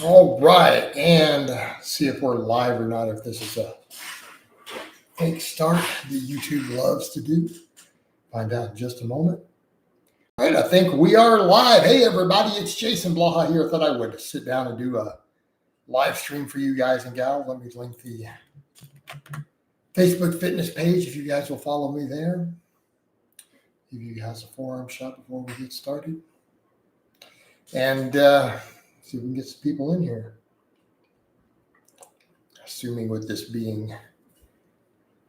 All right, and see if we're live or not, if this is a fake start that YouTube loves to do. Find out in just a moment. All right, I think we are live. Hey, everybody, it's Jason Blaha here. I thought I would sit down and do a live stream for you guys and gals. Let me link the Facebook fitness page if you guys will follow me there. Give you guys a forearm shot before we get started. And see if we can get some people in here. Assuming with this being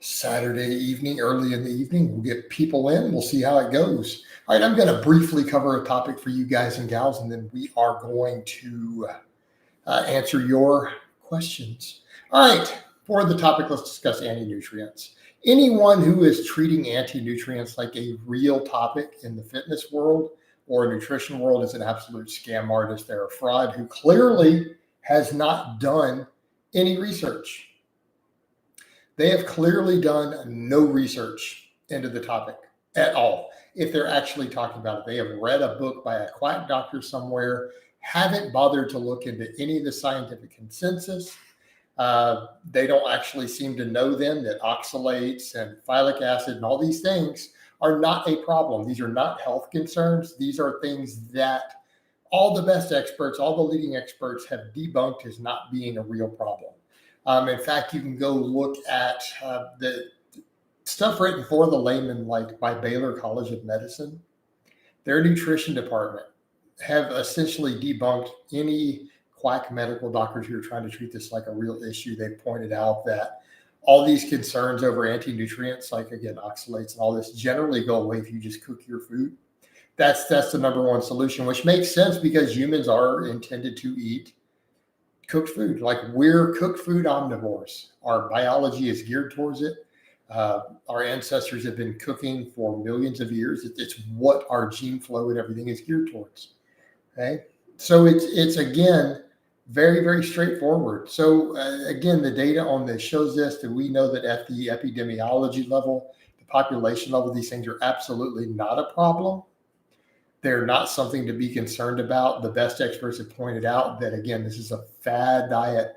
Saturday evening, early in the evening, we'll get people in. We'll see how it goes. All right, I'm going to briefly cover a topic for you guys and gals, and then we are going to answer your questions. All right, for the topic, let's discuss anti-nutrients. Anyone who is treating anti-nutrients like a real topic in the fitness world or nutrition world is an absolute scam artist. They're a fraud who clearly has not done any research. They have clearly done no research into the topic at all. If they're actually talking about it, they have read a book by a quack doctor somewhere, haven't bothered to look into any of the scientific consensus. They don't actually seem to know then that oxalates and phytic acid and all these things are not a problem. These are not health concerns. These are things that all the best experts, all the leading experts have debunked as not being a real problem. In fact, you can go look at the stuff written for the layman, like by Baylor College of Medicine. Their nutrition department have essentially debunked any quack medical doctors who are trying to treat this like a real issue. They pointed out that all these concerns over anti-nutrients, like again, oxalates and all this, generally go away if you just cook your food. That's the number one solution, which makes sense because humans are intended to eat cooked food. Like, we're cooked food omnivores. Our biology is geared towards it. Our ancestors have been cooking for millions of years. It's what our gene flow and everything is geared towards. Okay, so it's again very, very straightforward. So again, the data on this shows this, that we know that at the epidemiology level, the population level, these things are absolutely not a problem. They're not something to be concerned about. The best experts have pointed out that, again, this is a fad diet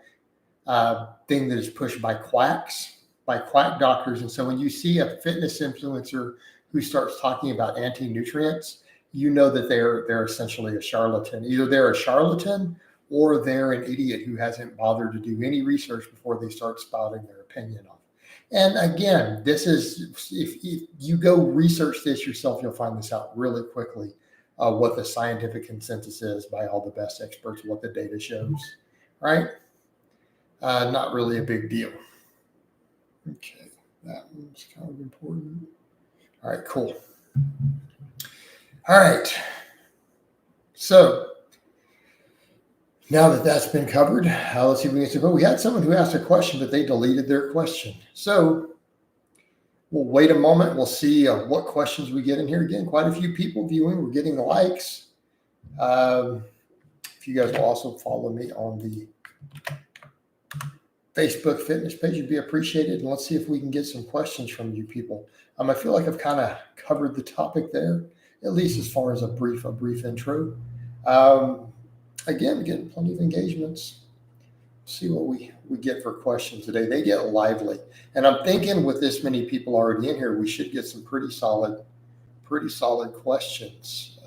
thing that is pushed by quacks, by quack doctors. And so when you see a fitness influencer who starts talking about anti-nutrients, you know that they're essentially a charlatan. Either they're a charlatan or they're an idiot who hasn't bothered to do any research before they start spouting their opinion on it. And again, this is, if you go research this yourself, you'll find this out really quickly, what the scientific consensus is by all the best experts, what the data shows, right? Not really a big deal. Okay, that one's kind of important. All right, cool. All right, so now that that's been covered, let's see if we can get to go. We had someone who asked a question, but they deleted their question. So we'll wait a moment. We'll see what questions we get in here. Again, quite a few people viewing. We're getting likes. If you guys will also follow me on the Facebook fitness page, it'd be appreciated. And let's see if we can get some questions from you people. I feel like I've kind of covered the topic there, at least as far as a brief intro. Again, getting plenty of engagements. See what we get for questions today. They get lively. And I'm thinking with this many people already in here, we should get some pretty solid questions.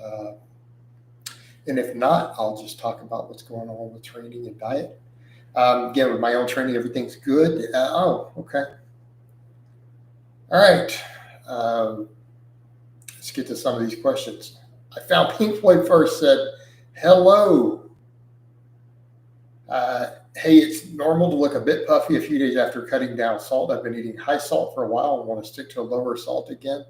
And if not, I'll just talk about what's going on with training and diet. Again, with my own training, everything's good. Okay. All right. Let's get to some of these questions. I found Pink Floyd first, said, hello. Hey, it's normal to look a bit puffy a few days after cutting down salt. I've been eating high salt for a while and want to stick to a lower salt again.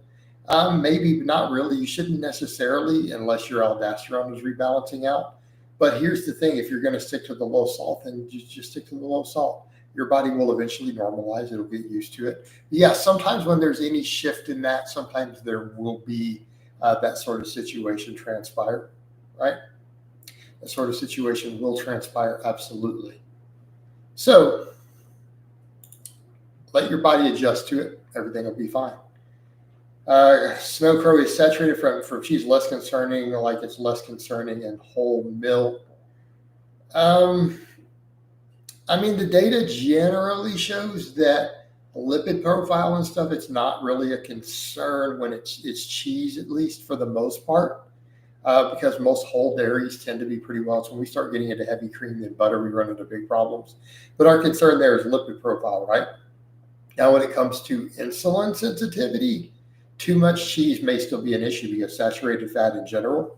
Maybe not really. You shouldn't necessarily, unless your aldosterone is rebalancing out. But here's the thing. If you're going to stick to the low salt, then just stick to the low salt. Your body will eventually normalize. It'll get used to it. But yeah, sometimes when there's any shift in that, sometimes there will be that sort of situation transpire, right? That sort of situation will transpire, absolutely. So let your body adjust to it. Everything will be fine. Snow crow is saturated from cheese, less concerning, like it's less concerning in whole milk. I mean, the data generally shows that lipid profile and stuff, it's not really a concern when it's cheese, at least for the most part, because most whole dairies tend to be pretty well. So when we start getting into heavy cream and butter, we run into big problems. But our concern there is lipid profile, right? Now, when it comes to insulin sensitivity, too much cheese may still be an issue because saturated fat in general,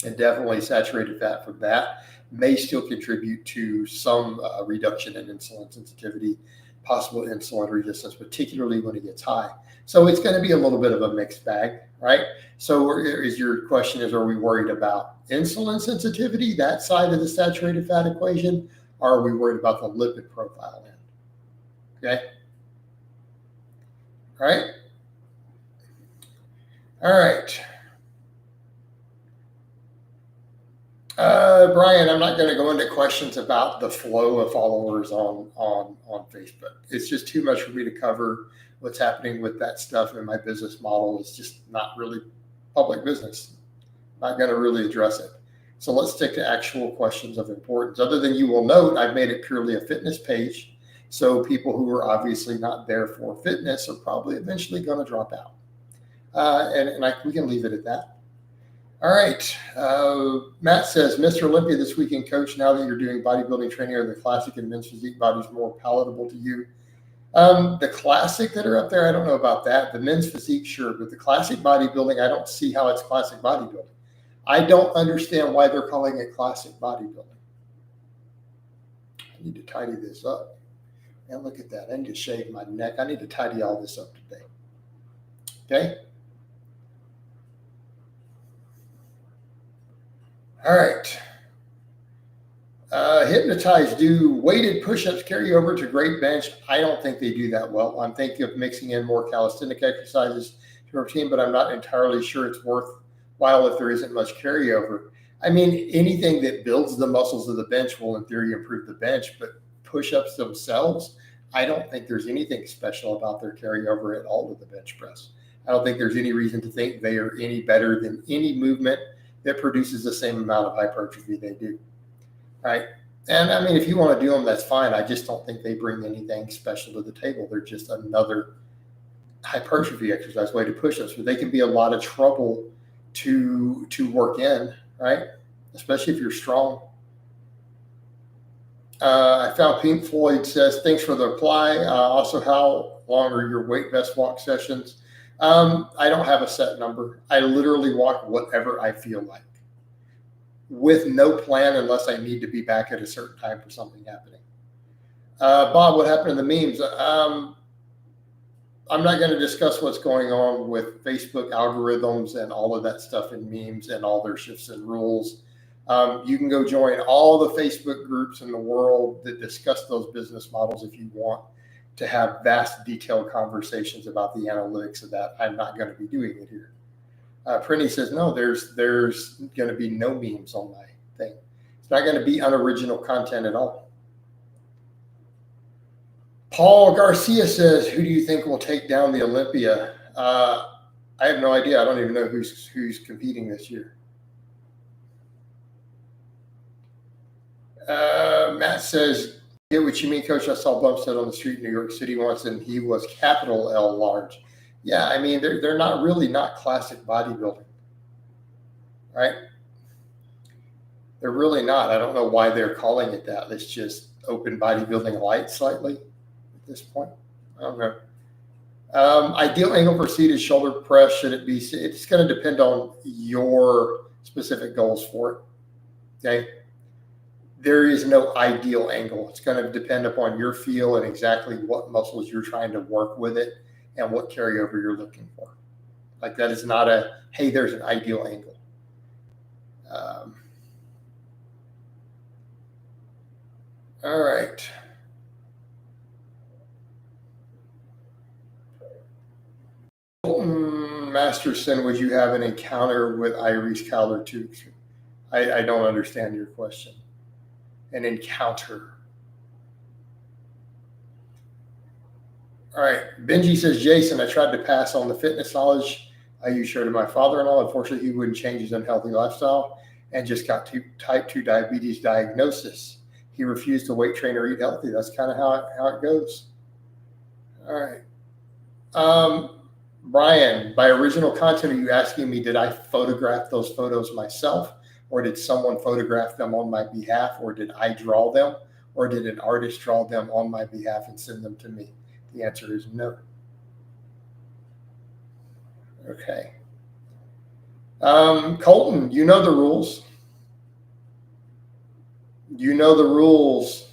and definitely saturated fat from that, may still contribute to some reduction in insulin sensitivity, possible insulin resistance, particularly when it gets high. So it's going to be a little bit of a mixed bag, right? So is your question is, are we worried about insulin sensitivity, that side of the saturated fat equation, or are we worried about the lipid profile end? Okay. All right. All right. Brian, I'm not going to go into questions about the flow of followers on Facebook. It's just too much for me to cover what's happening with that stuff, and my business model is just not really public business. Not going to really address it. So let's stick to actual questions of importance. Other than you will note, I've made it purely a fitness page. So people who are obviously not there for fitness are probably eventually going to drop out. We can leave it at that. All right. Matt says, Mr. Olympia this weekend, coach, now that you're doing bodybuilding training, are the classic and men's physique bodies more palatable to you? The classic that are up there, I don't know about that. The men's physique, sure. But the classic bodybuilding, I don't see how it's classic bodybuilding. I don't understand why they're calling it classic bodybuilding. I need to tidy this up. And look at that. I need to shave my neck. I need to tidy all this up today. Okay. All right. Hypnotized, do weighted push-ups carry over to great bench? I don't think they do that well. I'm thinking of mixing in more calisthenic exercises to routine, but I'm not entirely sure it's worthwhile if there isn't much carryover. I mean, anything that builds the muscles of the bench will in theory improve the bench, but push-ups themselves, I don't think there's anything special about their carryover at all to the bench press. I don't think there's any reason to think they are any better than any movement that produces the same amount of hypertrophy they do, right? And I mean, if you want to do them, that's fine. I just don't think they bring anything special to the table. They're just another hypertrophy exercise, way to push us. But they can be a lot of trouble to work in, right? Especially if you're strong. I found Pink Floyd says, thanks for the reply. Also, how long are your weight vest walk sessions? I don't have a set number. I literally walk whatever I feel like with no plan unless I need to be back at a certain time for something happening. Bob, what happened to the memes? I'm not going to discuss what's going on with Facebook algorithms and all of that stuff in memes and all their shifts and rules. You can go join all the Facebook groups in the world that discuss those business models if you want to have vast, detailed conversations about the analytics of that. I'm not going to be doing it here. Prinny says, no, there's going to be no memes on my thing. It's not going to be unoriginal content at all. Paul Garcia says, who do you think will take down the Olympia? I have no idea. I don't even know who's competing this year. Matt says, get what you mean, Coach. I saw Bumstead on the street in New York City once, and he was capital L large. Yeah, I mean, they're not really not classic bodybuilding, right? They're really not. I don't know why they're calling it that. It's just open bodybuilding light slightly at this point. I don't know. Ideal angle for seated shoulder press, should it be? It's going to depend on your specific goals for it, okay? There is no ideal angle. It's going to depend upon your feel and exactly what muscles you're trying to work with it and what carryover you're looking for. Like that is not a, hey, there's an ideal angle. All right. Masterson, would you have an encounter with Iris Cowler too? I don't understand your question. An encounter. All right. Benji says, Jason, I tried to pass on the fitness knowledge you shared to my father-in-law. Unfortunately, he wouldn't change his unhealthy lifestyle. and just got type 2 diabetes diagnosis. He refused to weight train or eat healthy. That's kind of how it goes. All right. Brian, by original content, are you asking me, did I photograph those photos myself, or did someone photograph them on my behalf, or did I draw them, or did an artist draw them on my behalf and send them to me? The answer is no. Okay. Colton, you know the rules. You know the rules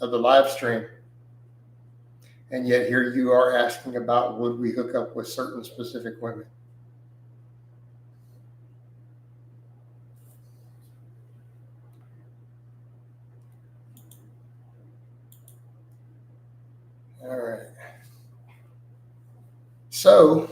of the live stream. And yet here you are asking about, would we hook up with certain specific women? All right. So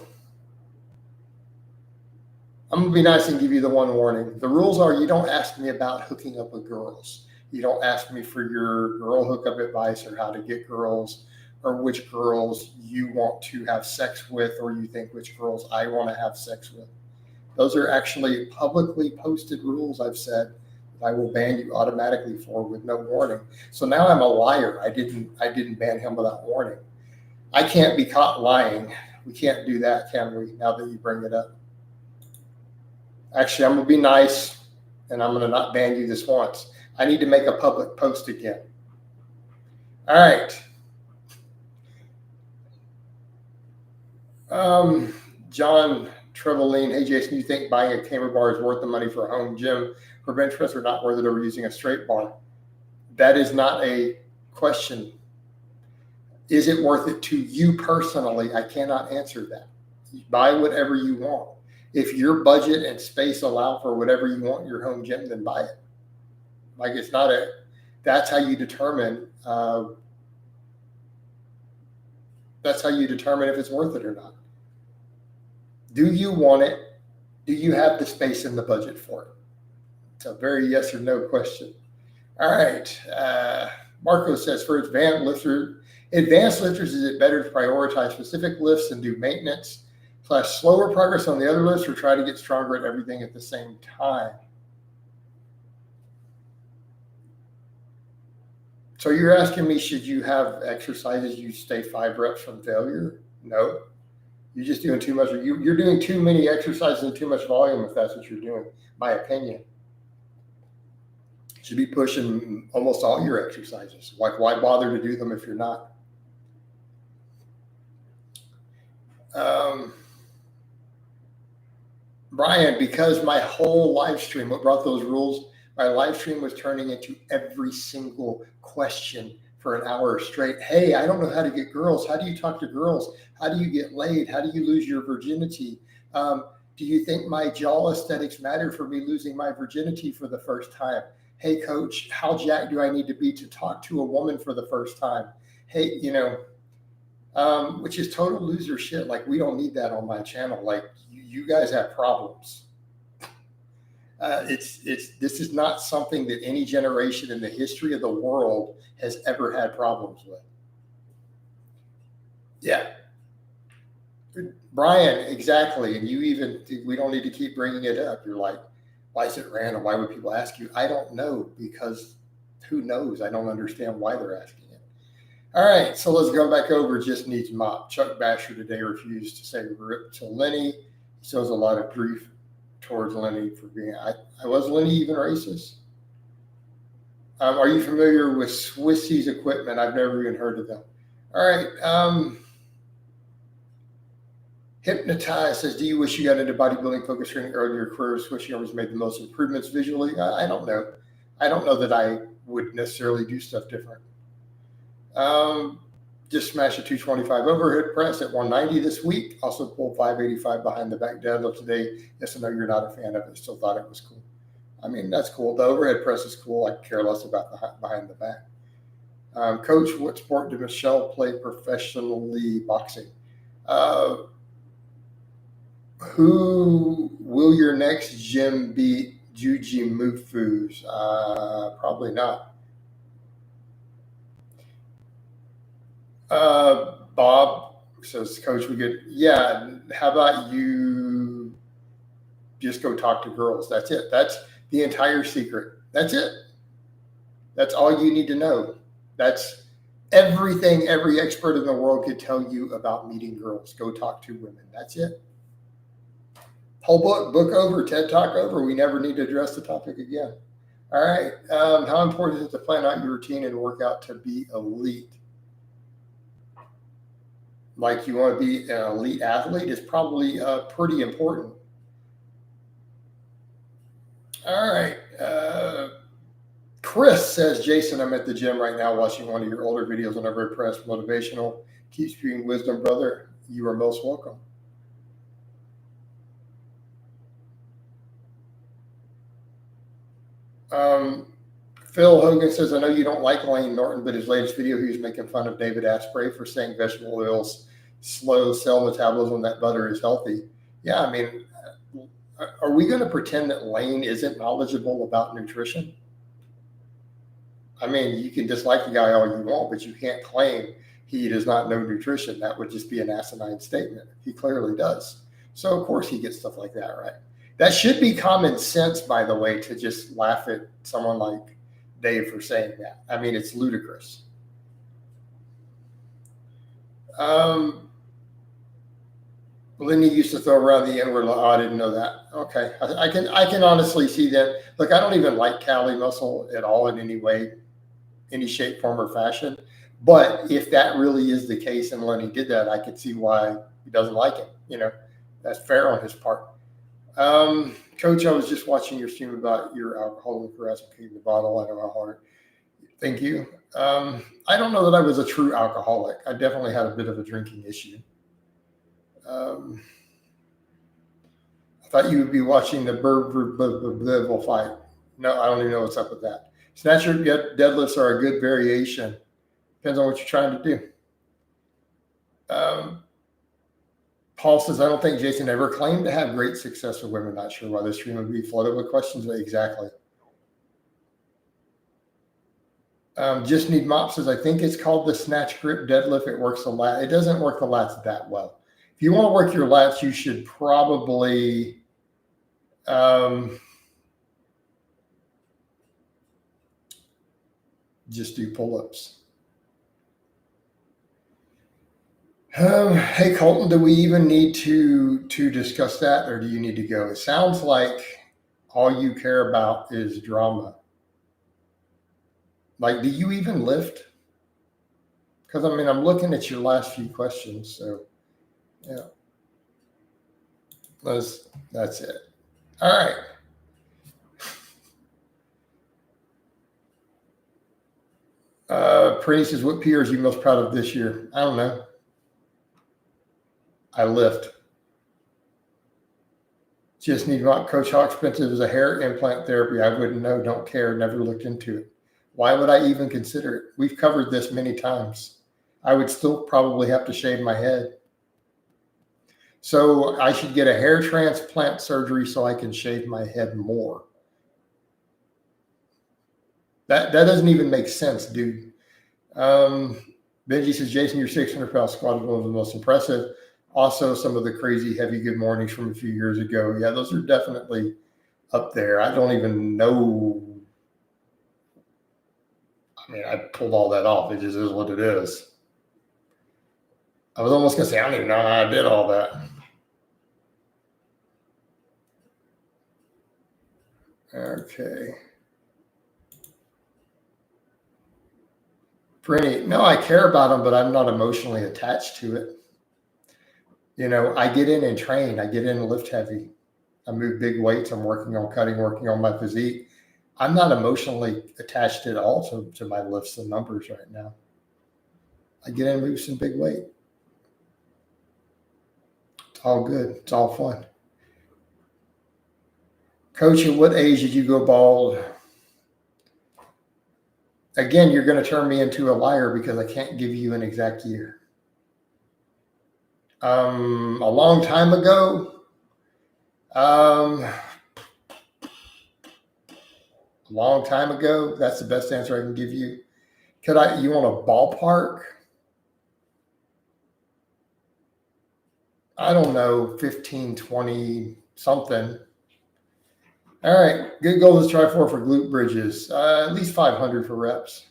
I'm going to be nice and give you the one warning. The rules are, you don't ask me about hooking up with girls. You don't ask me for your girl hookup advice or how to get girls or which girls you want to have sex with or you think which girls I want to have sex with. Those are actually publicly posted rules I've said that I will ban you automatically for with no warning. So now I'm a liar. I didn't ban him without warning. I can't be caught lying. We can't do that, can we, now that you bring it up? Actually, I'm going to be nice, and I'm going to not ban you this once. I need to make a public post again. All right. John Trevelyan, hey, Jason, you think buying a camera bar is worth the money for a home gym for bench press or not worth it over using a straight bar? That is not a question. Is it worth it to you personally? I cannot answer that. You buy whatever you want. If your budget and space allow for whatever you want in your home gym, then buy it. Like it's not that's how you determine. That's how you determine if it's worth it or not. Do you want it? Do you have the space and the budget for it? It's a very yes or no question. All right. Marco says, for advanced lifters, is it better to prioritize specific lifts and do maintenance / slower progress on the other lifts, or try to get stronger at everything at the same time? So you're asking me, should you have exercises you stay 5 reps from failure? No. You're just doing too much. You're doing too many exercises and too much volume if that's what you're doing, my opinion. You should be pushing almost all your exercises. Like, why bother to do them if you're not? Brian, because my whole live stream, what brought those rules, my live stream was turning into every single question for an hour straight. Hey, I don't know how to get girls. How do you talk to girls? How do you get laid? How do you lose your virginity? Do you think my jaw aesthetics matter for me losing my virginity for the first time? Hey, coach, how jacked do I need to be to talk to a woman for the first time? Hey, which is total loser shit. Like, we don't need that on my channel. Like, you guys have problems. This is not something that any generation in the history of the world has ever had problems with. Yeah. Brian, exactly. And we don't need to keep bringing it up. You're like, why is it random? Why would people ask you? I don't know, because who knows? I don't understand why they're asking it. All right, so let's go back over just needs mop. Chuck Basher today refused to say rip to Lenny. He shows a lot of grief towards Lenny for being, was Lenny even racist? Are you familiar with Swissy's equipment? I've never even heard of them. All right. Hypnotize says, do you wish you got into bodybuilding focus training earlier in your career? Swishing always made the most improvements visually. I don't know. I don't know that I would necessarily do stuff different. Just smashed a 225 overhead press at 190 this week. Also pulled 585 behind the back deadlift today. Yes, I know you're not a fan of it. Still thought it was cool. I mean, that's cool. The overhead press is cool. I care less about the behind the back. Coach, what sport did Michelle play professionally? Boxing. Who will your next gym beat? Juji Mufus? Probably not. Bob says, Coach, we get, yeah. How about you just go talk to girls. That's it. That's the entire secret. That's it. That's all you need to know. That's everything every expert in the world could tell you about meeting girls. Go talk to women. That's it. Whole book over, TED Talk over. We never need to address the topic again. All right. How important is it to plan out your routine and work out to be elite? Like you want to be an elite athlete is probably pretty important. All right. Chris says, Jason, I'm at the gym right now watching one of your older videos and I'm very impressed. Motivational. Keep spewing wisdom, brother. You are most welcome. Phil Hogan says, I know you don't like Lane Norton, but his latest video, he was making fun of David Asprey for saying vegetable oils slow cell metabolism, that butter is healthy. Yeah, I mean, are we going to pretend that Lane isn't knowledgeable about nutrition? I mean, you can dislike the guy all you want, but you can't claim he does not know nutrition. That would just be an asinine statement. He clearly does. So, of course, he gets stuff like that, right? That should be common sense, by the way, to just laugh at someone like Dave for saying that. I mean, it's ludicrous. Lindy used to throw around the N-word. Oh, I didn't know that. Okay, I can honestly see that. Look, I don't even like Cali muscle at all in any way, any shape, form, or fashion. But if that really is the case, and Lenny did that, I could see why he doesn't like it. You know, that's fair on his part. Coach, I was just watching your stream about your alcoholic harassment, keeping the bottle. I know how hard. Thank you. I don't know that I was a true alcoholic. I definitely had a bit of a drinking issue. I thought you would be watching the Bird fight. No, I don't even know what's up with that. Snatcher deadlifts are a good variation. Depends on what you're trying to do. Paul says, I don't think Jason ever claimed to have great success with women. Not sure why this stream would be flooded with questions, but exactly. Just Need Mop says, I think it's called the snatch grip deadlift. It works the lat. It doesn't work the lats that well. If you want to work your lats, you should probably just do pull-ups. Hey, Colton, do we even need to discuss that, or do you need to go? It sounds like all you care about is drama. Like, do you even lift? Because, I mean, I'm looking at your last few questions, so, yeah. That's it. All right. Pretty says, what PR are you most proud of this year? I don't know. I lift. Just Need Mop. Coach, how expensive is a hair implant therapy? I wouldn't know. Don't care. Never looked into it. Why would I even consider it? We've covered this many times. I would still probably have to shave my head. So I should get a hair transplant surgery so I can shave my head more. That doesn't even make sense, dude. Benji says, Jason, your 600-pound squat is one of the most impressive. Also, some of the crazy heavy good mornings from a few years ago. Yeah, those are definitely up there. I don't even know. I mean, I pulled all that off. It just is what it is. I was almost going to say, I don't even know how I did all that. Okay. Pretty. No, I care about them, but I'm not emotionally attached to it. You know, I get in and train. I get in and lift heavy. I move big weights. I'm working on cutting, working on my physique. I'm not emotionally attached at all to my lifts and numbers right now. I get in and move some big weight. It's all good. It's all fun. Coach, at what age did you go bald? Again, you're going to turn me into a liar because I can't give you an exact year. A long time ago. A long time ago. That's the best answer I can give you. You want a ballpark? I don't know, 15, 20, something. All right. Good goal is try for glute bridges. At least 500 for reps.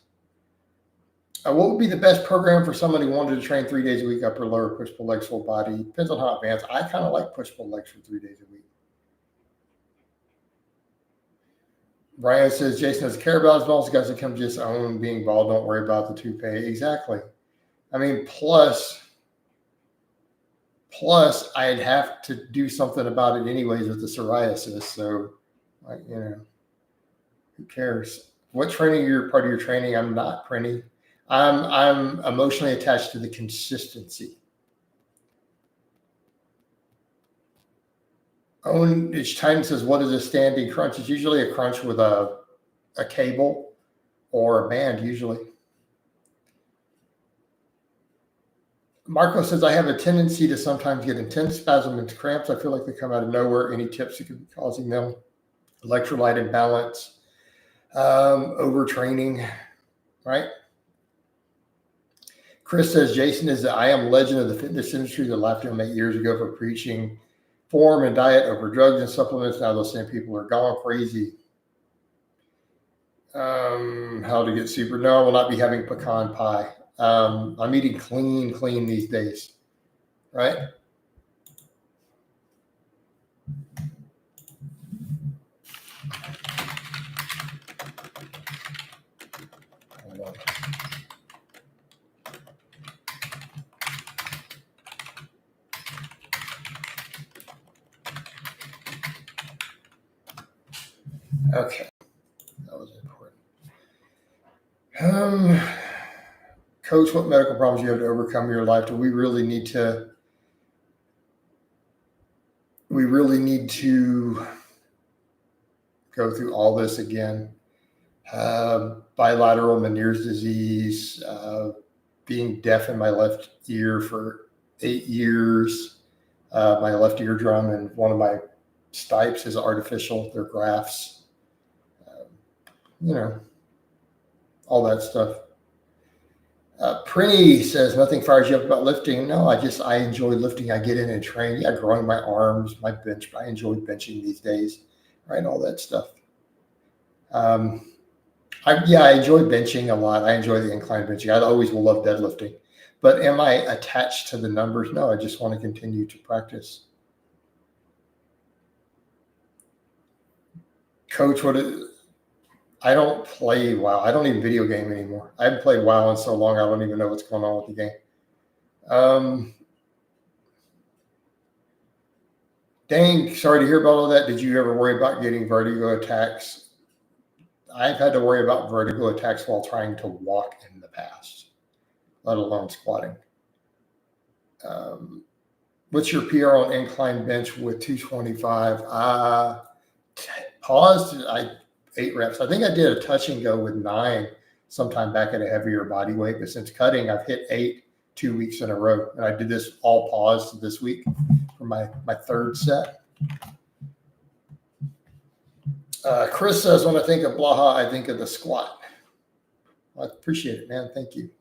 What would be the best program for someone who wanted to train 3 days a week, upper, lower, push, pull legs, full body? Depends on how advanced. I kind of like push, pull legs for 3 days a week. Brian says, Jason doesn't care about his balls. Guys that come just own being bald. Don't worry about the toupee. Exactly. I mean, plus, I'd have to do something about it anyways with the psoriasis. So, who cares? What training you're part of your training? I'm not, Prinny. I'm emotionally attached to the consistency. Owen each time says, what is a standing crunch? It's usually a crunch with a cable or a band, usually. Marco says, I have a tendency to sometimes get intense spasm and cramps. I feel like they come out of nowhere. Any tips that could be causing them? Electrolyte imbalance, overtraining, right? Chris says, Jason is the I am legend of the fitness industry that laughed at him 8 years ago for preaching form and diet over drugs and supplements. Now those same people are gone crazy. How to get super? No, I will not be having pecan pie. I'm eating clean these days, right? Hold on. Okay, that was important. Coach, what medical problems you have to overcome in your life? Do we really need to? We really need to go through all this again. Bilateral Meniere's disease, being deaf in my left ear for 8 years, my left eardrum, and one of my stipes is artificial. They're grafts. All that stuff. Prinny says, nothing fires you up about lifting. No, I enjoy lifting. I get in and train. Yeah, growing my arms, my bench. I enjoy benching these days, right? All that stuff. I enjoy benching a lot. I enjoy the incline benching. I always will love deadlifting. But am I attached to the numbers? No, I just want to continue to practice. Coach, I don't play WoW. I don't even video game anymore. I haven't played WoW in so long, I don't even know what's going on with the game. Dang, sorry to hear about all that. Did you ever worry about getting vertigo attacks? I've had to worry about vertigo attacks while trying to walk in the past, let alone squatting. What's your PR on incline bench with 225? Paused. 8 reps. I think I did a touch and go with 9 sometime back at a heavier body weight, but since cutting, I've hit 8 2 weeks in a row. And I did this all paused this week for my third set. Chris says, when I think of Blaha, I think of the squat. I appreciate it, man. Thank you.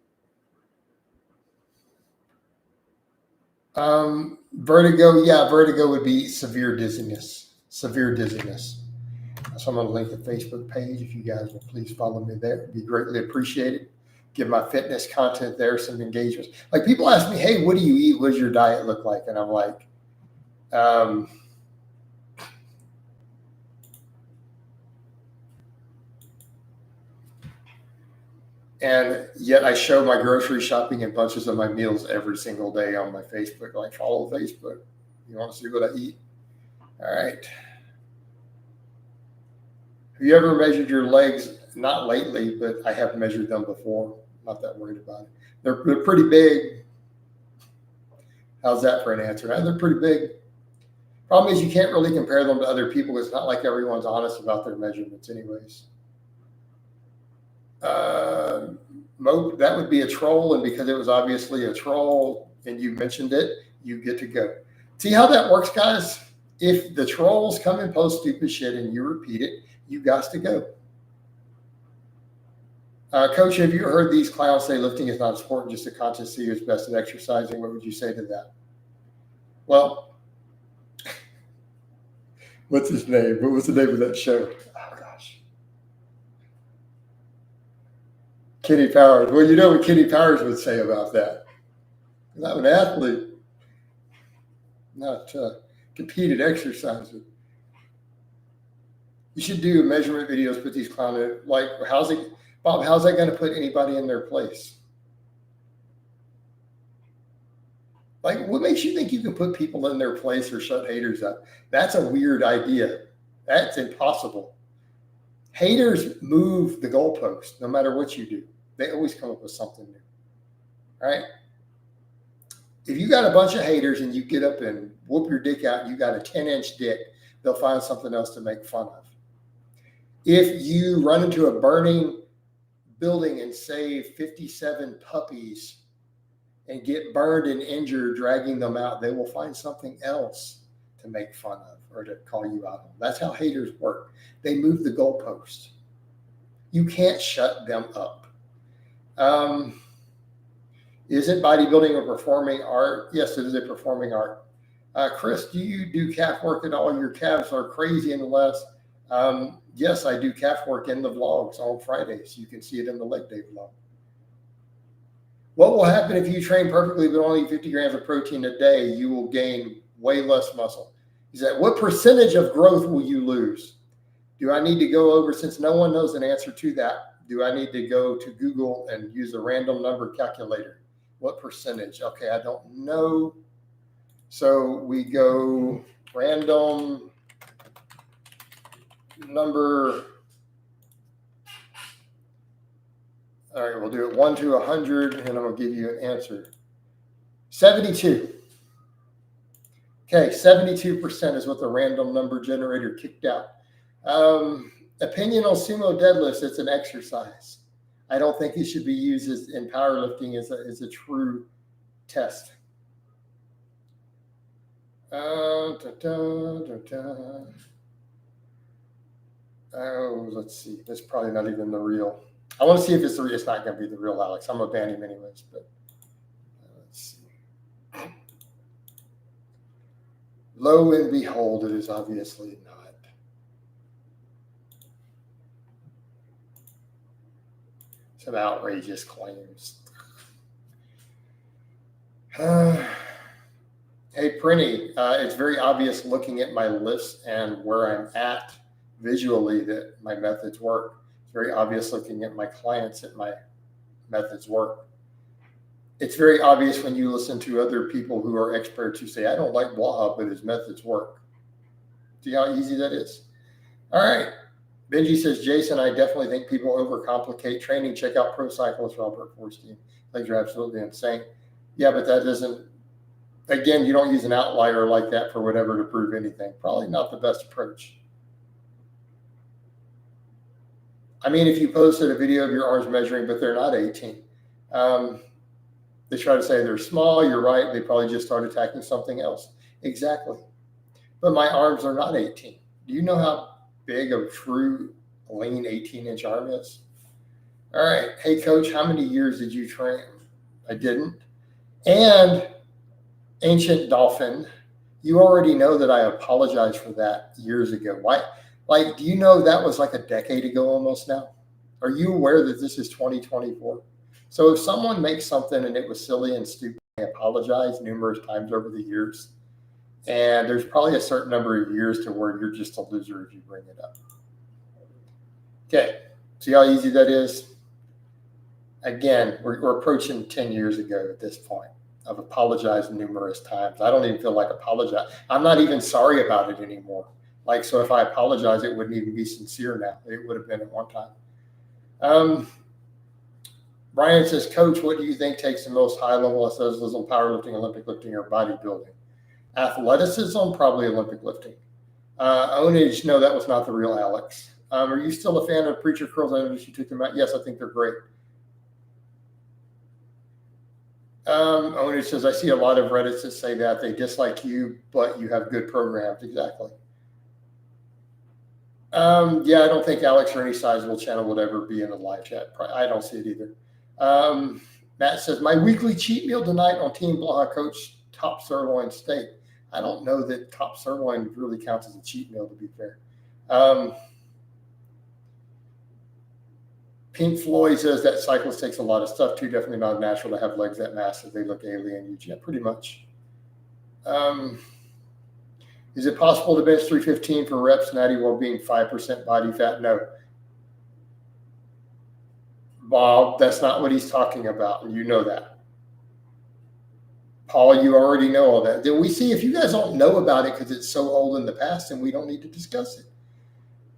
Vertigo. Yeah, vertigo would be severe dizziness. So I'm going to link the Facebook page. If you guys will please follow me there, it'd be greatly appreciated. Give my fitness content there some engagements. Like people ask me, hey, what do you eat? What does your diet look like? And I'm like, and yet I show my grocery shopping and bunches of my meals every single day on my Facebook. Like follow Facebook. You want to see what I eat? All right. Have you ever measured your legs? Not lately, but I have measured them before. Not that worried about it. They're pretty big. How's that for an answer? They're pretty big. Problem is you can't really compare them to other people. It's not like everyone's honest about their measurements anyways. That would be a troll, and because it was obviously a troll and you mentioned it, you get to go. See how that works, guys? If the trolls come and post stupid shit and you repeat it, you got to go. Coach, have you heard these clowns say lifting is not a sport, just a contest to see who's best at exercising? What would you say to that? Well, What's his name? What was the name of that show? Oh gosh, Kenny Powers. Well, you know what Kenny Powers would say about that. I'm an athlete, not compete at exercising. You should do measurement videos, put these clowns in. Like, Bob, how's that going to put anybody in their place? Like, what makes you think you can put people in their place or shut haters up? That's a weird idea. That's impossible. Haters move the goalpost no matter what you do. They always come up with something new, right? If you got a bunch of haters and you get up and whoop your dick out and you got a 10-inch dick, they'll find something else to make fun of. If you run into a burning building and save 57 puppies and get burned and injured dragging them out, they will find something else to make fun of or to call you out on. That's how haters work. They move the goalpost. You can't shut them up. Isn't bodybuilding a performing art? Yes, it is a performing art. Chris, do you do calf work at all? Your calves are crazy in the last. Yes, I do calf work in the vlogs on Fridays. You can see it in the leg day vlog. What will happen if you train perfectly but only eat 50 grams of protein a day? You will gain way less muscle. He said, what percentage of growth will you lose? Do I need to go over, since no one knows an answer to that, do I need to go to Google and use a random number calculator? What percentage? Okay, I don't know. So we go random number. All right, we'll do it 1 to 100, and I'm going to give you an answer. 72. Okay, 72% is what the random number generator kicked out. Opinion on sumo deadlifts, it's an exercise. I don't think it should be used in powerlifting as a true test. Oh, let's see. That's probably not even the real. I want to see if it's the real. It's not going to be the real Alex. I'm going to ban him anyways, but let's see. Lo and behold, it is obviously not. Some outrageous claims. Hey, Prinny, it's very obvious looking at my list and where I'm at visually that my methods work. It's very obvious looking at my clients that my methods work. It's very obvious when you listen to other people who are experts who say, I don't like Blaha, but his methods work. See how easy that is? All right. Benji says, Jason, I definitely think people overcomplicate training. Check out pro cyclist Robert Forstein. Things are absolutely insane. Yeah, but that doesn't, again, you don't use an outlier like that for whatever to prove anything. Probably not the best approach. I mean, if you posted a video of your arms measuring, but they're not 18, they try to say they're small, you're right, they probably just start attacking something else. Exactly. But my arms are not 18. Do you know how big a true lean 18-inch arm is? All right. Hey, coach, how many years did you train? I didn't. And Ancient Dolphin, you already know that I apologized for that years ago. Why? Like, do you know that was like a decade ago almost now? Are you aware that this is 2024? So if someone makes something and it was silly and stupid, I apologize numerous times over the years. And there's probably a certain number of years to where you're just a loser if you bring it up. Okay, see how easy that is? Again, we're approaching 10 years ago at this point. I've apologized numerous times. I don't even feel like apologize. I'm not even sorry about it anymore. Like, so if I apologize, it wouldn't even be sincere now. It would have been at one time. Brian says, Coach, what do you think takes the most high-level athleticism, powerlifting, Olympic lifting, or bodybuilding? Athleticism, probably Olympic lifting. Ownage, no, that was not the real Alex. Are you still a fan of Preacher Curls? I noticed you took them out. Yes, I think they're great. Ownage says, I see a lot of Reddits that say that they dislike you, but you have good programs. Exactly. Yeah, I don't think Alex or any sizable channel would ever be in a live chat. I don't see it either. Matt says, my weekly cheat meal tonight on Team Blaha, coach, top sirloin steak. I don't know that top sirloin really counts as a cheat meal, to be fair. Pink Floyd says that cyclist takes a lot of stuff too. Definitely not natural to have legs that massive. They look alien. Yeah, pretty much. Is it possible to bench 315 for reps, natty, while being 5% body fat? No. Bob, that's not what he's talking about, and you know that. Paul, you already know all that. Did we see? If you guys don't know about it because it's so old in the past, and we don't need to discuss it.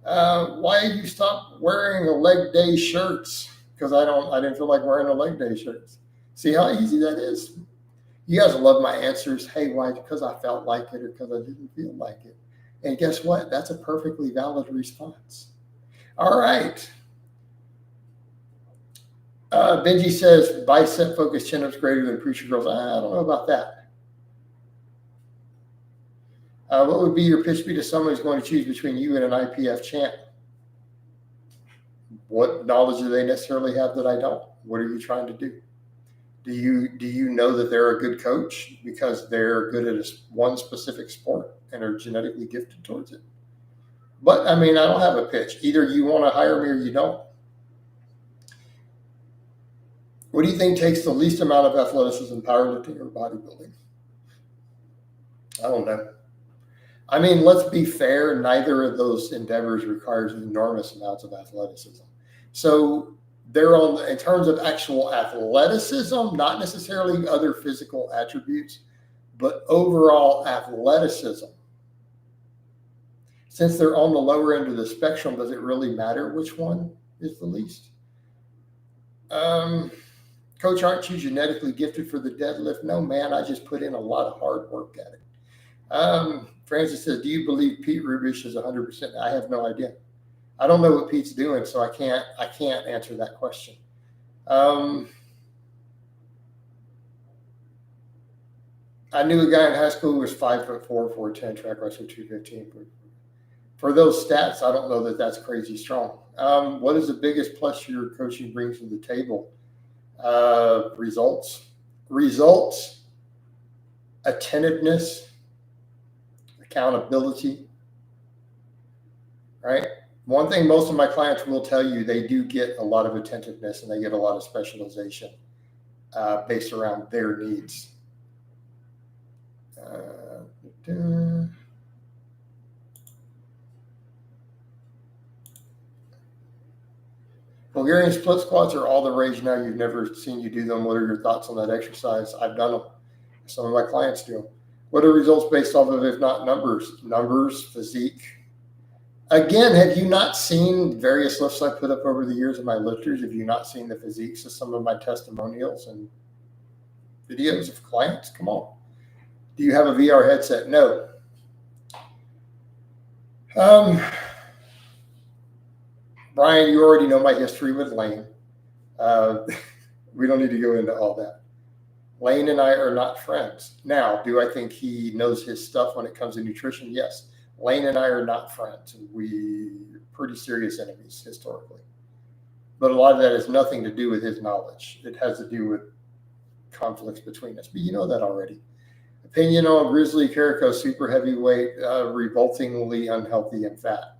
Why you stop wearing the leg day shirts? Because I didn't feel like wearing the leg day shirts. See how easy that is? You guys love my answers. Hey, why? Because I felt like it or because I didn't feel like it. And guess what? That's a perfectly valid response. All right. Benji says bicep focused chin ups greater than preacher girls. I don't know about that. What would be your pitch be to someone who's going to choose between you and an IPF champ? What knowledge do they necessarily have that I don't? What are you trying to do? Do you know that they're a good coach because they're good at one specific sport and are genetically gifted towards it? But I mean, I don't have a pitch. Either you want to hire me or you don't. What do you think takes the least amount of athleticism, powerlifting or bodybuilding? I don't know. I mean, let's be fair. Neither of those endeavors requires enormous amounts of athleticism. So they're in terms of actual athleticism, not necessarily other physical attributes, but overall athleticism. Since they're on the lower end of the spectrum, does it really matter which one is the least? Coach, aren't you genetically gifted for the deadlift? No, man, I just put in a lot of hard work at it. Francis says, do you believe Pete Rubish is 100%? I have no idea. I don't know what Pete's doing, so I can't answer that question. I knew a guy in high school who was 5'4", 410, track wrestler, 215. For those stats, I don't know that that's crazy strong. What is the biggest plus your coaching brings to the table? Results, attentiveness, accountability, right? One thing most of my clients will tell you, they do get a lot of attentiveness and they get a lot of specialization based around their needs. Bulgarian split squats are all the rage now. You've never seen you do them. What are your thoughts on that exercise? I've done them. Some of my clients do them. What are results based off of, if not numbers? Numbers, physique. Again, have you not seen various lifts I put up over the years of my lifters? Have you not seen the physiques of some of my testimonials and videos of clients? Come on. Do you have a VR headset? No. Brian, you already know my history with Lane. We don't need to go into all that. Lane and I are not friends. Now, do I think he knows his stuff when it comes to nutrition? Yes. Lane and I are not friends. We're pretty serious enemies historically. But a lot of that has nothing to do with his knowledge. It has to do with conflicts between us. But you know that already. Opinion on Grizzly Carico, super heavyweight, revoltingly unhealthy and fat.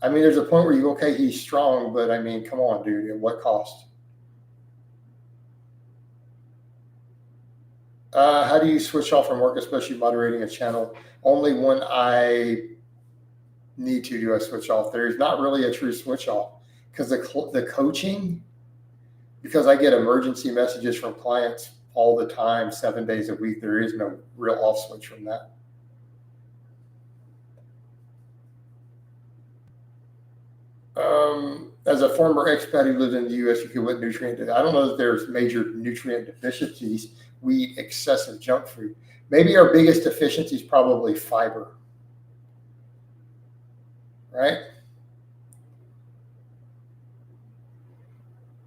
I mean, there's a point where you go, okay, he's strong, but I mean, come on, dude, at what cost? How do you switch off from work, especially moderating a channel? Only when I need to do I switch off. There's not really a true switch off because the coaching, because I get emergency messages from clients all the time, 7 days a week, there is no real off switch from that. As a former expat who lived in the U.S., you could what nutrient? I don't know that there's major nutrient deficiencies. We eat excessive junk food. Maybe our biggest deficiency is probably fiber, right?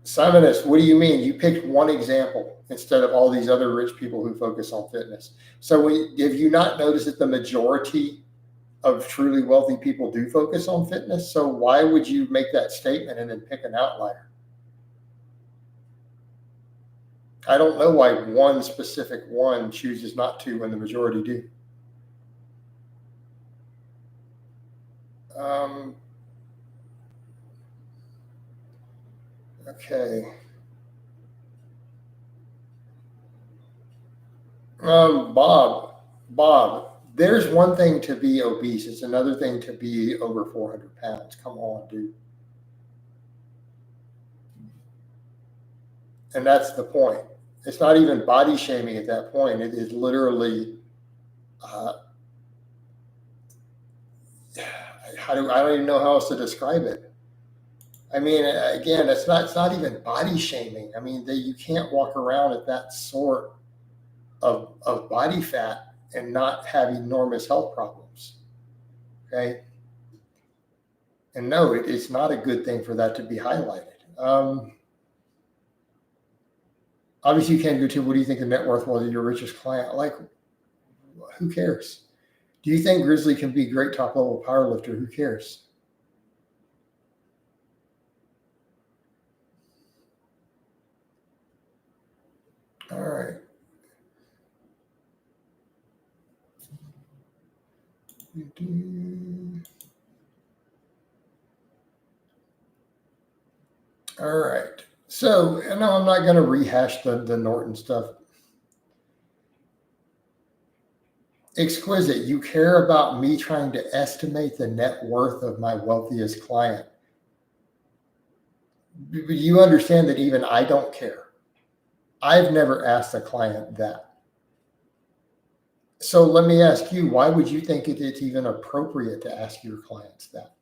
Simonus, what do you mean? You picked one example instead of all these other rich people who focus on fitness. So have you not noticed that the majority of truly wealthy people do focus on fitness? So why would you make that statement and then pick an outlier? I don't know why one specific one chooses not to when the majority do. Okay. Bob, there's one thing to be obese. It's another thing to be over 400 pounds. Come on, dude. And that's the point. It's not even body shaming at that point. It is literally, I don't even know how else to describe it. I mean, again, it's not even body shaming. I mean, you can't walk around at that sort of body fat and not have enormous health problems. Okay. And no, it's not a good thing for that to be highlighted. Obviously, you can't go to what do you think the net worth was of your richest client? Like, who cares? Do you think Grizzly can be a great top level powerlifter? Who cares? All right. All right. So, and no, I'm not going to rehash the Norton stuff. Exquisite. You care about me trying to estimate the net worth of my wealthiest client. You understand that even I don't care. I've never asked a client that. So let me ask you, why would you think it's even appropriate to ask your clients that?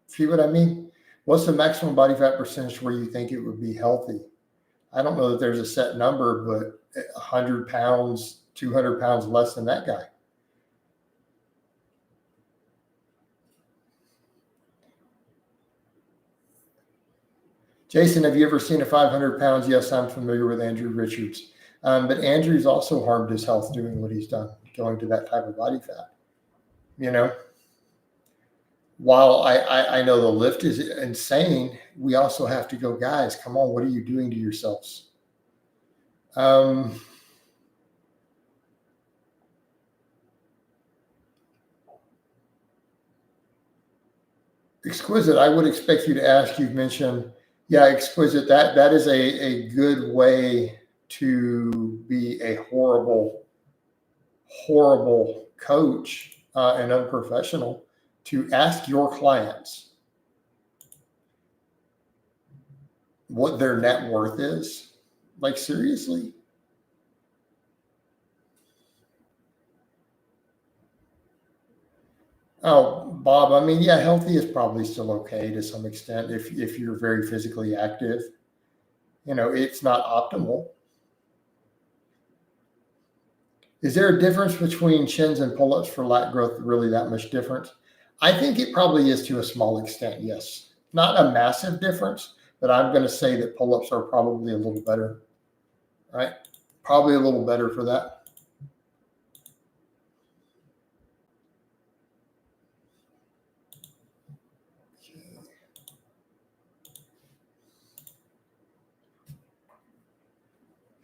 See what I mean? What's the maximum body fat percentage where you think it would be healthy? I don't know that there's a set number, but 100 pounds, 200 pounds less than that guy. Jason, have you ever seen a 500 pounds? Yes, I'm familiar with Andrew Richards. But Andrew's also harmed his health doing what he's done, going to that type of body fat. You know, while I know the lift is insane, we also have to go, guys, come on, what are you doing to yourselves? Exquisite, I would expect you to ask, you've mentioned, yeah, exquisite, that is a good way to be a horrible coach and unprofessional, to ask your clients what their net worth is. Like, seriously? Oh, Bob, I mean, yeah, healthy is probably still okay to some extent if you're very physically active. You know, it's not optimal. Is there a difference between chins and pull-ups for lat growth? Really that much difference? I think it probably is to a small extent, yes. Not a massive difference, but I'm going to say that pull-ups are probably a little better, right? Probably a little better for that.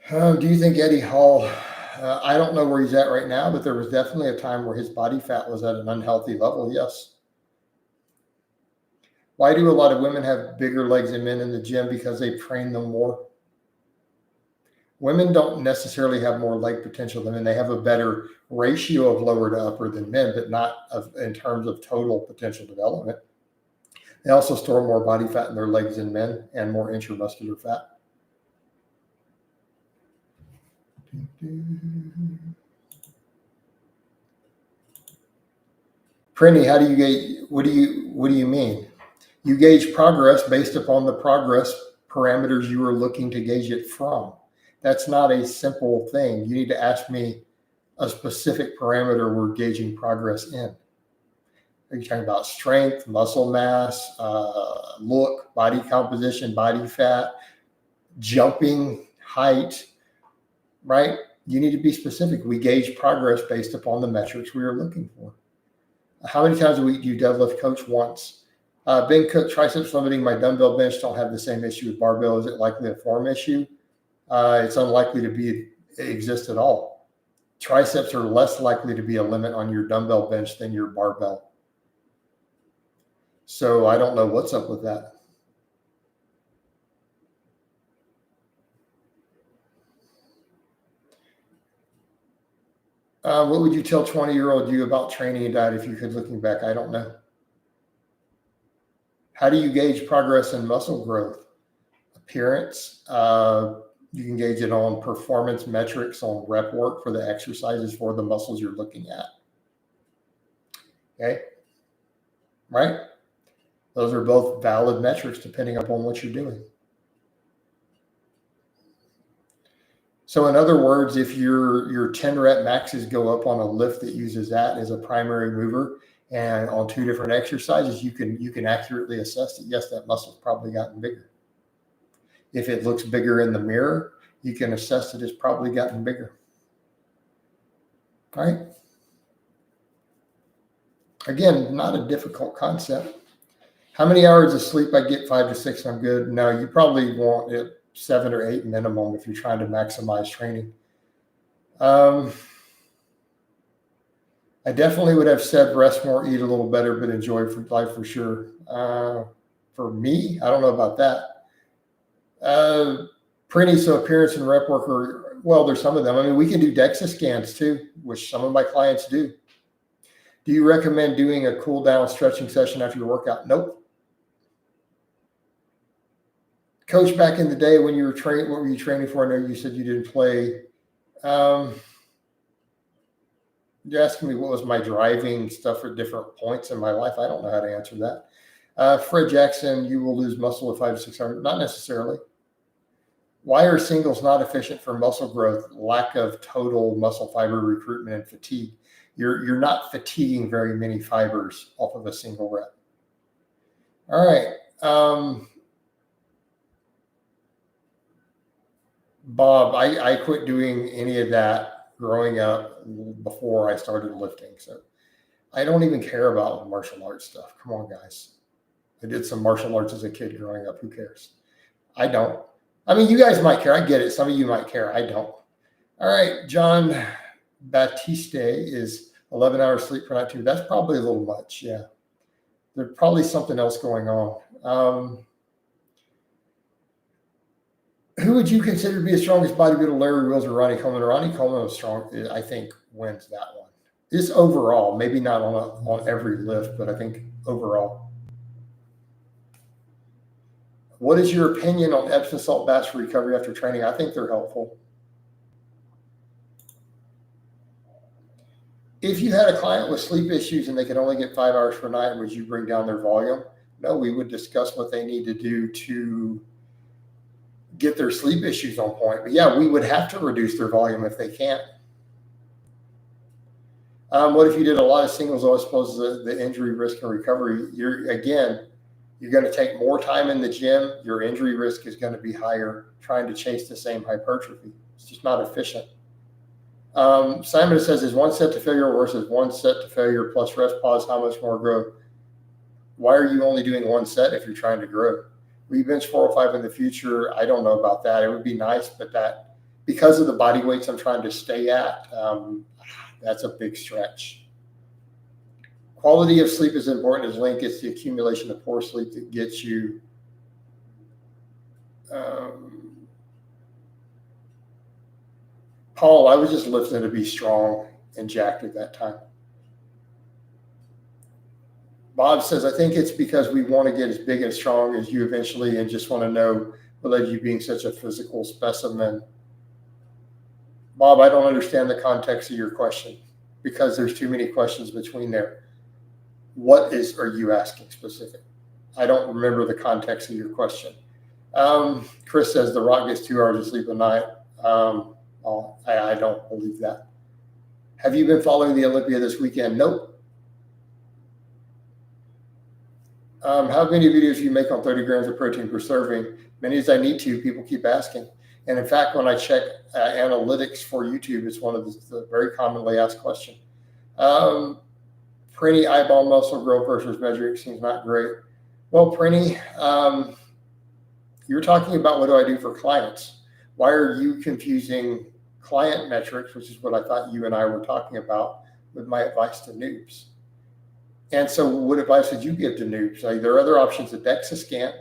Do you think Eddie Hall, I don't know where he's at right now, but there was definitely a time where his body fat was at an unhealthy level. Yes. Why do a lot of women have bigger legs than men in the gym? Because they train them more. Women don't necessarily have more leg potential than men. They have a better ratio of lower to upper than men, but not in terms of total potential development. They also store more body fat in their legs than men and more intramuscular fat. Prinny, how do you gauge? What do you mean? You gauge progress based upon the progress parameters you are looking to gauge it from. That's not a simple thing. You need to ask me a specific parameter we're gauging progress in. Are you talking about strength, muscle mass, look, body composition, body fat, jumping, height, right? You need to be specific. We gauge progress based upon the metrics we are looking for. How many times a week do you deadlift? Coach? Once. Ben Cook, triceps limiting my dumbbell bench. Don't have the same issue with barbell. Is it likely a form issue? It's unlikely to exist at all. Triceps are less likely to be a limit on your dumbbell bench than your barbell. So I don't know what's up with that. What would you tell 20-year-old you about training and diet if you could, looking back? I don't know. How do you gauge progress in muscle growth? Appearance. You can gauge it on performance metrics, on rep work for the exercises for the muscles you're looking at. Okay. Right? Those are both valid metrics depending upon what you're doing. So in other words, if your 10 rep maxes go up on a lift that uses that as a primary mover and on 2 different exercises, you can accurately assess that, yes, that muscle's probably gotten bigger. If it looks bigger in the mirror, you can assess that it's probably gotten bigger. All right? Again, not a difficult concept. How many hours of sleep? I get 5 to 6. I'm good. No, you probably want it 7 or 8 minimum if you're trying to maximize training. I definitely would have said rest more, eat a little better, but enjoy life for sure. For me, I don't know about that. Pretty, so appearance and rep work are, well, there's some of them. I mean, we can do DEXA scans too, which some of my clients do. Do you recommend doing a cool down stretching session after your workout? Nope. Coach, back in the day when you were training, what were you training for? I know you said you didn't play. You're asking me what was my driving stuff at different points in my life. I don't know how to answer that. Fred Jackson, you will lose muscle at 5 to 6 hours. Not necessarily. Why are singles not efficient for muscle growth? Lack of total muscle fiber recruitment and fatigue. You're not fatiguing very many fibers off of a single rep. All right. Bob, I quit doing any of that growing up before I started lifting. So I don't even care about martial arts stuff. Come on, guys. I did some martial arts as a kid growing up. Who cares? I don't. I mean, you guys might care. I get it. Some of you might care. I don't. All right. John Batiste is 11 hours sleep per night too. That's probably a little much. Yeah. There's probably something else going on. Who would you consider to be the strongest bodybuilder, Larry Wheels or Ronnie Coleman? Ronnie Coleman was strong, I think, wins that one. Just overall, maybe not on every lift, but I think overall. What is your opinion on Epsom salt baths for recovery after training? I think they're helpful. If you had a client with sleep issues and they could only get 5 hours per night, would you bring down their volume? No, we would discuss what they need to do to get their sleep issues on point. But yeah, we would have to reduce their volume if they can't. What if you did a lot of singles? I suppose the injury risk and recovery, you're going to take more time in the gym. Your injury risk is going to be higher trying to chase the same hypertrophy. It's just not efficient. Simon says, is 1 set to failure versus 1 set to failure plus rest pause? How much more growth? Why are you only doing 1 set if you're trying to grow? Will you bench 405 in the future? I don't know about that. It would be nice, but that because of the body weights I'm trying to stay at, that's a big stretch. Quality of sleep is important as Link. It's the accumulation of poor sleep that gets you. Paul, I was just lifting to be strong and jacked at that time. Bob says, I think it's because we want to get as big and strong as you eventually and just want to know what led you being such a physical specimen. Bob, I don't understand the context of your question because there's too many questions between there. What are you asking specific? I don't remember the context of your question. Chris says The Rock gets 2 hours of sleep a night. I don't believe that. Have you been following the Olympia this weekend? Nope. How many videos do you make on 30 grams of protein per serving? Many as I need to. People keep asking. And in fact, when I check analytics for YouTube, it's one of the very commonly asked questions. Prinny, eyeball muscle growth versus measuring seems not great. Well, Prinny, you're talking about what do I do for clients? Why are you confusing client metrics, which is what I thought you and I were talking about with my advice to noobs. And so what advice would you give to noobs? Like, there are other options, a DEXA scan.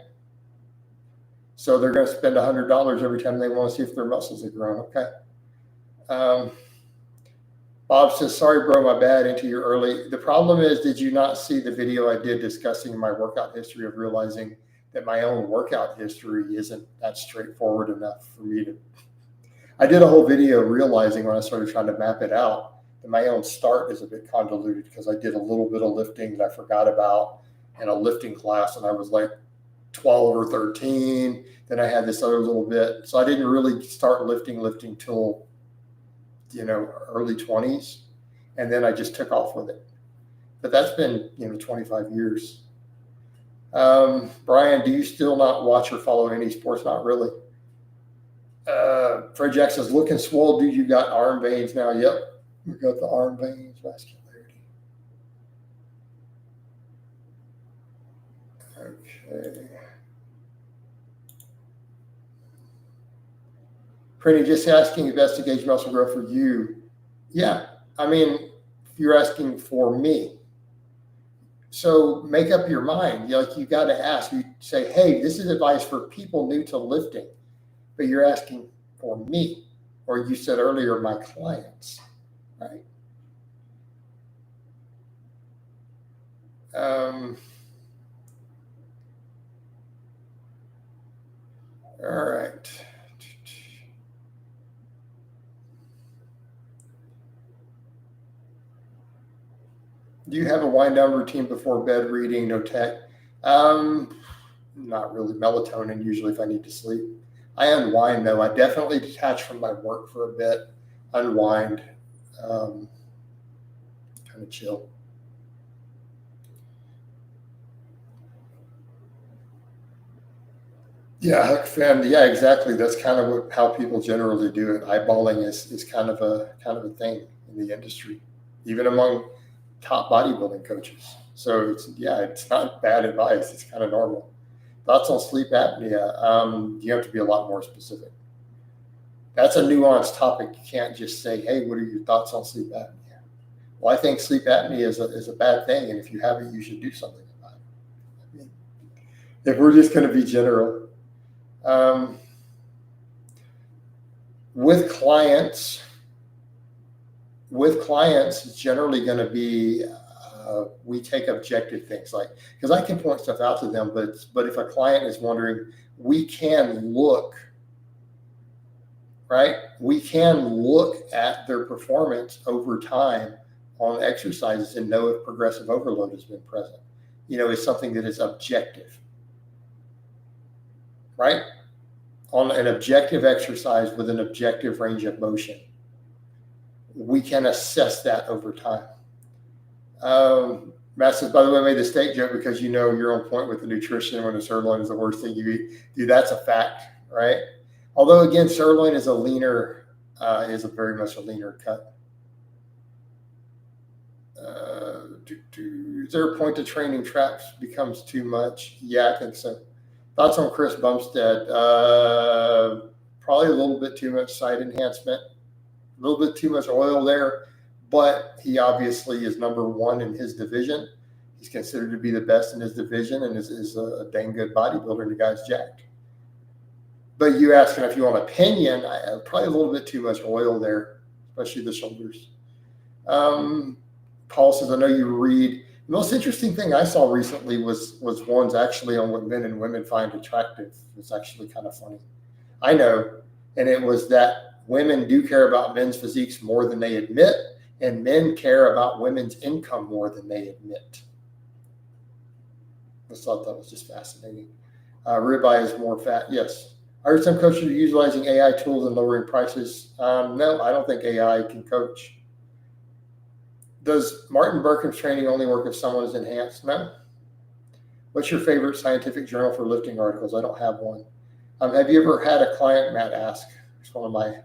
So they're going to spend $100 every time they want to see if their muscles have grown. Okay. Bob says, sorry, bro, my bad, into your early. The problem is, did you not see the video I did discussing my workout history, of realizing that my own workout history isn't that straightforward enough for me to. I did a whole video realizing when I started trying to map it out that my own start is a bit convoluted, because I did a little bit of lifting that I forgot about in a lifting class, and I was like 12 or 13. Then I had this other little bit. So I didn't really start lifting till, early 20s. And then I just took off with it. But that's been, 25 years. Brian, do you still not watch or follow any sports? Not really. Fred Jack says, looking swole, dude, you got arm veins now. Yep. We got the arm veins, vascularity. Okay. Pretty just asking, best to gauge muscle growth for you. Yeah. I mean, you're asking for me. So make up your mind. You got to ask. You say, hey, this is advice for people new to lifting, but you're asking for me. Or you said earlier, my clients, right? All right. Do you have a wind down routine before bed, reading, no tech? Not really. Melatonin usually if I need to sleep. I unwind though. I definitely detach from my work for a bit, unwind, kind of chill. Yeah, Huck fan. Yeah, exactly. That's kind of how people generally do it. Eyeballing is kind of a thing in the industry, even among top bodybuilding coaches. So it's not bad advice. It's kind of normal. Thoughts on sleep apnea? You have to be a lot more specific. That's a nuanced topic. You can't just say, hey, what are your thoughts on sleep apnea? Well, I think sleep apnea is a bad thing. And if you have it, you should do something about it. I mean, if we're just going to be general. With clients, it's generally going to be, we take objective things, like, because I can point stuff out to them, but if a client is wondering, we can look, right? We can look at their performance over time on exercises and know if progressive overload has been present. It's something that is objective, right? On an objective exercise with an objective range of motion, we can assess that over time. Matt says, by the way, I made the steak joke because you're on point with the nutrition when the sirloin is the worst thing you eat. Dude, that's a fact, right? Although, again, sirloin is very much a leaner cut. Is there a point to training traps becomes too much? Yeah, I think so. Thoughts on Chris Bumstead? Probably a little bit too much side enhancement, a little bit too much oil there, but he obviously is number one in his division. He's considered to be the best in his division and is a dang good bodybuilder. The guy's jacked. But you asking if you want opinion, probably a little bit too much oil there, especially the shoulders. Paul says, I know you read. The most interesting thing I saw recently was ones actually on what men and women find attractive. It's actually kind of funny. I know. And it was that women do care about men's physiques more than they admit, and men care about women's income more than they admit. I thought that was just fascinating. Ribeye is more fat. Yes. I heard some coaches are utilizing AI tools and lowering prices. No, I don't think AI can coach. Does Martin Berkham's training only work if someone is enhanced? No. What's your favorite scientific journal for lifting articles? I don't have one. Have you ever had a client, Matt asked, it's one of my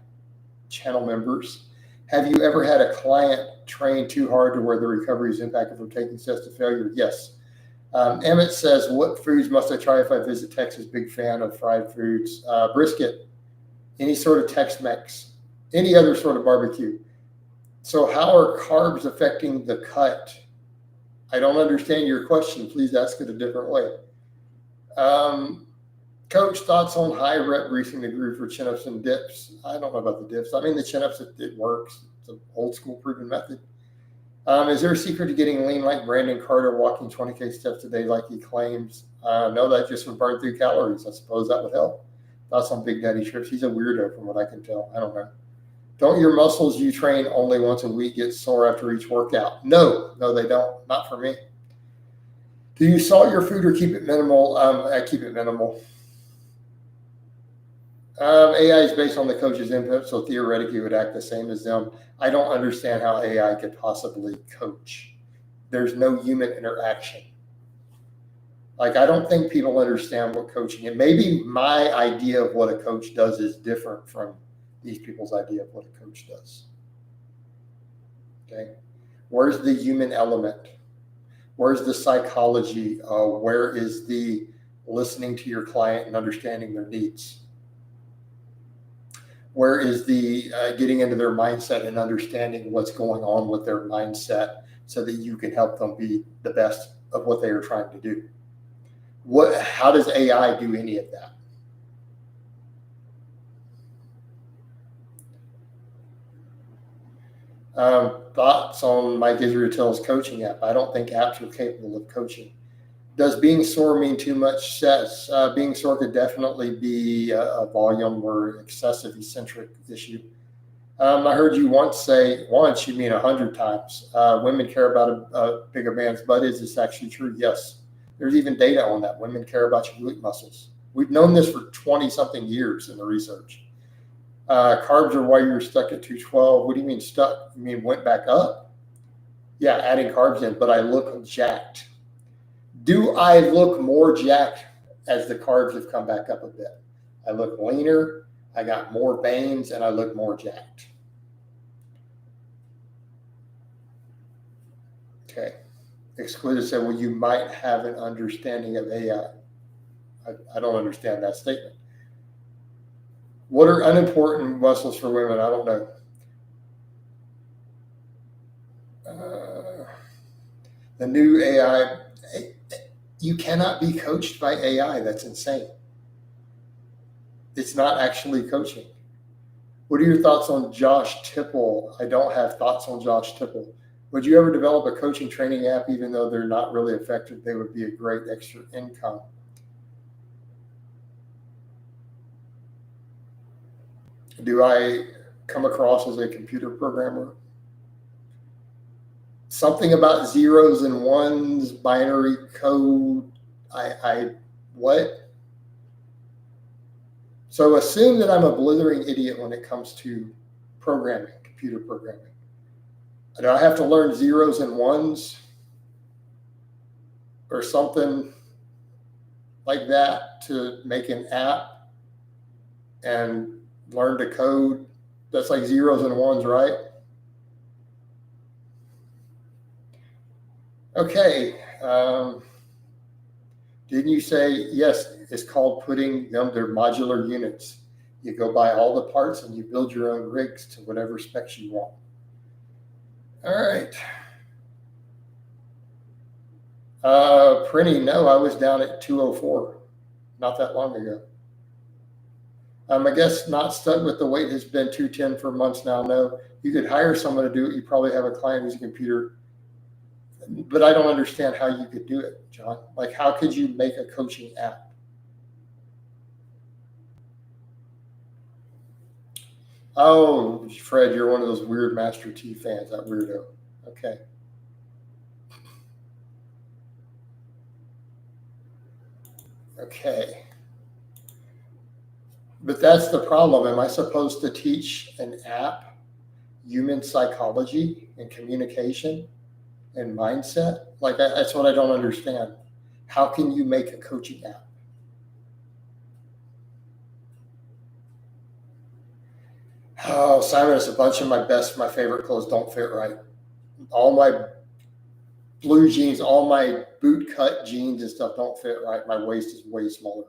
channel members, have you ever had a client train too hard to where the recovery is impacted from taking steps to failure? Yes. Emmett says, what foods must I try if I visit Texas? Big fan of fried foods. Brisket, any sort of Tex-Mex. any other sort of barbecue. So how are carbs affecting the cut? I don't understand your question. Please ask it a different way. Coach, thoughts on high rep greasing the groove for chin-ups and dips? I don't know about the dips. I mean, the chin-ups, it works. It's an old school proven method. Is there a secret to getting lean like Brandon Carter, walking 20K steps a day like he claims? No, that just would burn through calories. I suppose that would help. Thoughts on Big Daddy Trips? He's a weirdo from what I can tell. I don't know. Don't your muscles you train only once a week get sore after each workout? No, they don't. Not for me. Do you salt your food or keep it minimal? I keep it minimal. AI is based on the coach's input, so theoretically it would act the same as them. I don't understand how AI could possibly coach. There's no human interaction. Like, I don't think people understand what coaching is. Maybe my idea of what a coach does is different from these people's idea of what a coach does. Okay. Where's the human element? Where's the psychology? Where is the listening to your client and understanding their needs? Where is the getting into their mindset and understanding what's going on with their mindset so that you can help them be the best of what they are trying to do? How does AI do any of that? Thoughts on Mike Israel's coaching app? I don't think apps are capable of coaching. Does being sore mean too much stress? Being sore could definitely be a volume or excessive eccentric issue. I heard you once say, once, you mean 100 times. Women care about a bigger man's butt. Is this actually true? Yes. There's even data on that. Women care about your glute muscles. We've known this for 20-something years in the research. Carbs are why you're stuck at 212. What do you mean stuck? You mean went back up? Yeah, adding carbs in, but I look jacked. Do I look more jacked as the carbs have come back up a bit? I look leaner, I got more veins, and I look more jacked. Okay. Excluded said, well, you might have an understanding of AI. I don't understand that statement. What are unimportant muscles for women? I don't know. The new AI, you cannot be coached by AI. That's insane. It's not actually coaching. What are your thoughts on Josh Tipple? I don't have thoughts on Josh Tipple. Would you ever develop a coaching training app, even though they're not really effective? They would be a great extra income. Do I come across as a computer programmer? Something about zeros and ones, binary code. What? So assume that I'm a blithering idiot when it comes to programming, computer programming. Do I have to learn zeros and ones or something like that to make an app and learn to code? That's like zeros and ones, right? Okay. Didn't you say, yes, it's called putting them, they're modular units. You go buy all the parts and you build your own rigs to whatever specs you want. All right. Printing, no, I was down at 204 not that long ago. I guess not stuck with the weight has been 210 for months now. No, you could hire someone to do it. You probably have a client who's a computer, but I don't understand how you could do it, John. Like, how could you make a coaching app? Oh, Fred, you're one of those weird Master T fans, that weirdo. Okay. Okay. But that's the problem. Am I supposed to teach an app human psychology and communication and mindset? Like, that's what I don't understand. How can you make a coaching app? Oh, Simon, it's a bunch of my favorite clothes don't fit right. All my blue jeans, all my boot cut jeans and stuff don't fit right. My waist is way smaller.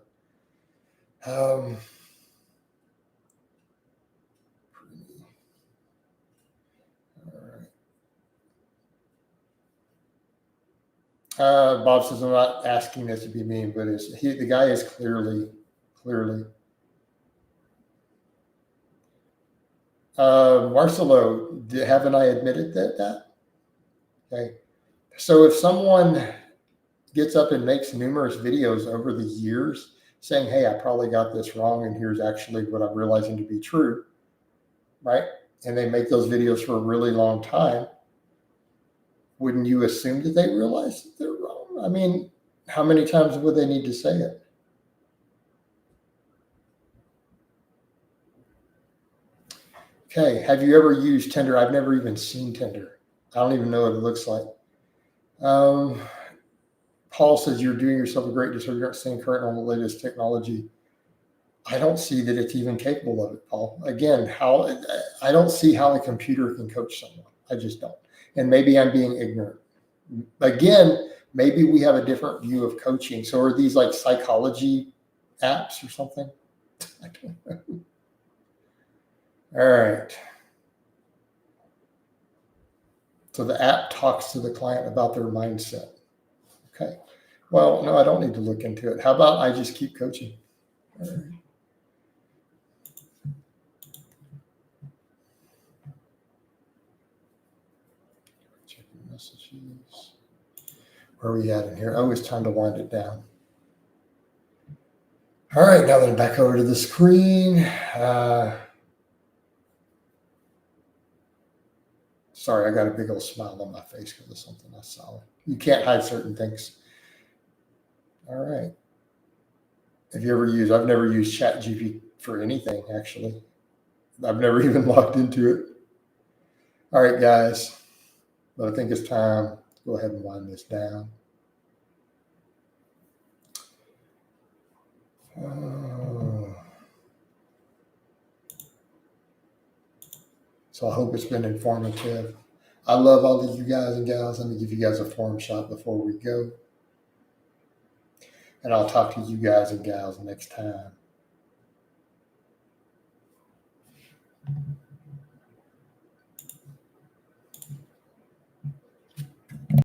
Bob says, I'm not asking this to be mean, but the guy is clearly. Marcelo, haven't I admitted that? Okay. So if someone gets up and makes numerous videos over the years saying, hey, I probably got this wrong, and here's actually what I'm realizing to be true, right? And they make those videos for a really long time, wouldn't you assume that they realize that they're wrong? I mean, how many times would they need to say it? Okay, have you ever used Tinder? I've never even seen Tinder. I don't even know what it looks like. Paul says you're doing yourself a great disservice. You aren't staying current on the latest technology. I don't see that it's even capable of it, Paul. Again, I don't see how a computer can coach someone. I just don't. And maybe I'm being ignorant. Again, maybe we have a different view of coaching. So are these like psychology apps or something? I don't know. All right. So the app talks to the client about their mindset. Okay. Well, no, I don't need to look into it. How about I just keep coaching? All right. Checking messages. Where are we at in here? Oh, it's time to wind it down. All right, now that I'm back over to the screen. Sorry, I got a big old smile on my face because of something I saw. You can't hide certain things. All right. Have you ever used? I've never used ChatGPT for anything, actually. I've never even logged into it. All right, guys. But I think it's time to go ahead and wind this down. So I hope it's been informative. I love all of you guys and gals. Let me give you guys a form shot before we go. And I'll talk to you guys and gals next time.